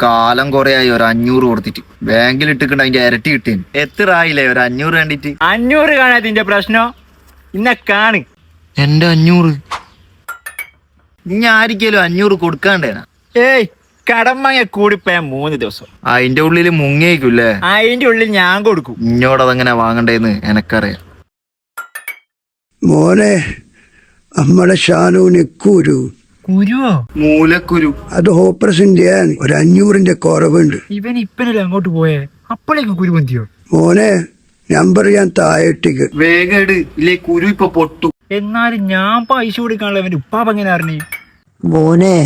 കാലം കൊറേ ആയി ഒരു 500 കൊടുത്തിട്ട് ബാങ്കിൽ ഇട്ടിക്കണ്ട അതിന്റെ ഇരട്ടി കിട്ടി. എത്ര ആയില്ലേ ഒരു 500 കണ്ടിട്ട്? 500 കാണാതിന്റെ പ്രശ്നം ഇന്ന കാണ്. എന്റെ 500 ഇനി ആരിക്കലും 500 കൊടുക്കാണ്ടേനാ? ഏയ് കടമങ്ങ കൂടിപ്പോയ 3 ദിവസം അതിന്റെ ഉള്ളില് മുങ്ങിയേക്കൂല്ലേ? അതിന്റെ ഉള്ളിൽ ഞാൻ കൊടുക്കും. ഇഞ്ഞോടതെങ്ങനെ വാങ്ങണ്ടേന്ന് എനക്കറിയാം. മോനെ, നമ്മളെ ഷാനുവിന് കുരുവോ? മൂലക്കുരു. അത് ഓപ്പറേഷൻ്റെ ഒരു 500ന്റെ കുറവുണ്ട്. ഇവൻ ഇപ്പനല്ലേ അങ്ങോട്ട് പോയേ, അപ്പോഴേക്കും കുരു പൊന്തിയോ? മോനെ, നമ്പർ ഞാൻ താഴെട്ടിക്ക്. വേഗം ഇട്, ഇല്ലേ കുരു ഇപ്പൊ പൊട്ടു. എന്നാലും ഞാൻ പൈസ കൊടുക്കാനുള്ള അവന്റെ ഉപ്പാപ്പ എങ്ങനെ അറിഞ്ഞു? മോനെ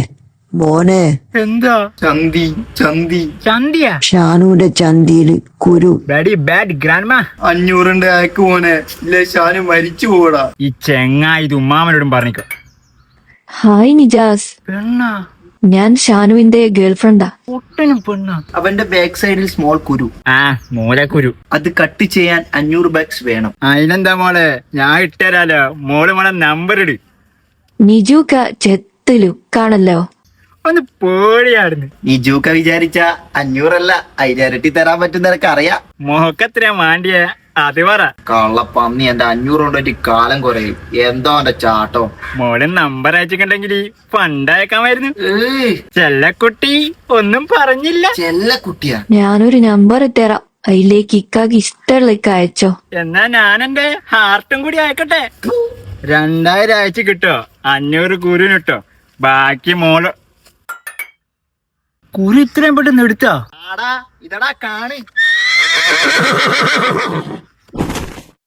മോനെ എന്താ? ചന്തി ചന്തി ചന്തിയാ? ഷാനുവിന്റെ ചന്തിയില് കുരു. Very bad grandma. 500 അയക്ക് മോനെ, ഇല്ലേ ഷാനു മരിച്ചു പോടാ. ഈ ചെങ്ങായി ഇത് ഉമ്മാമനോടും പറഞ്ഞിക്കോ. ഹായ് നിജാസ്, പെണ്ണാ? ഞാൻ ഷാനുവിന്റെ ഗേൾഫ്രണ്ടാ. ഒട്ടനും പെണ്ണാ? അവന്റെ ബാക്ക് സൈഡിൽ സ്മോൾ കുരു. ആ മൂലക്കുരു. അത് കട്ട് ചെയ്യാൻ 500 ബാക്സ് വേണം. അതിനെന്താ മോളെ, ഞാൻ ഇട്ടുതരാലോ. മോളെ നമ്പർ ഇട്. നിജുക്ക ചെത്ത് ലുക്കാണല്ലോ. ഒന്ന് പേടിയാടുന്നു. ഈ ജൂക്ക വിചാരിച്ച 500 അല്ല, അതിരട്ടി തരാൻ പറ്റുന്ന നിനക്ക് അറിയാം. മോഹക്കത്ര മാണ്ടിയ അത് പറ. കള്ളപ്പന്നി, എന്റെ 500 കൊണ്ടൊരു കാലം കുറയും. എന്തോ എന്റെ ചാട്ടോ. മോളെ നമ്പർ അയച്ചിട്ടുണ്ടെങ്കിൽ ഫണ്ട് അയക്കാമായിരുന്നു. ചെല്ലക്കുട്ടി ഒന്നും പറഞ്ഞില്ല. ചെല്ല കുട്ടിയാ. ഞാനൊരു നമ്പർ തരാം, അതിലേക്ക് ഇക്കാക്ക് ഇഷ്ടമുള്ളക്ക് അയച്ചോ. എന്നാ ഞാൻ എന്റെ ഹാർട്ടും കൂടി അയക്കട്ടെ. 2000 അയച്ചു കിട്ടോ? 500 കുരുവിന് കിട്ടോ? ബാക്കി മോള് കുരു ഇത്രയും പെട്ടെന്ന് എടുത്താ? ഇതടാ കാണ്.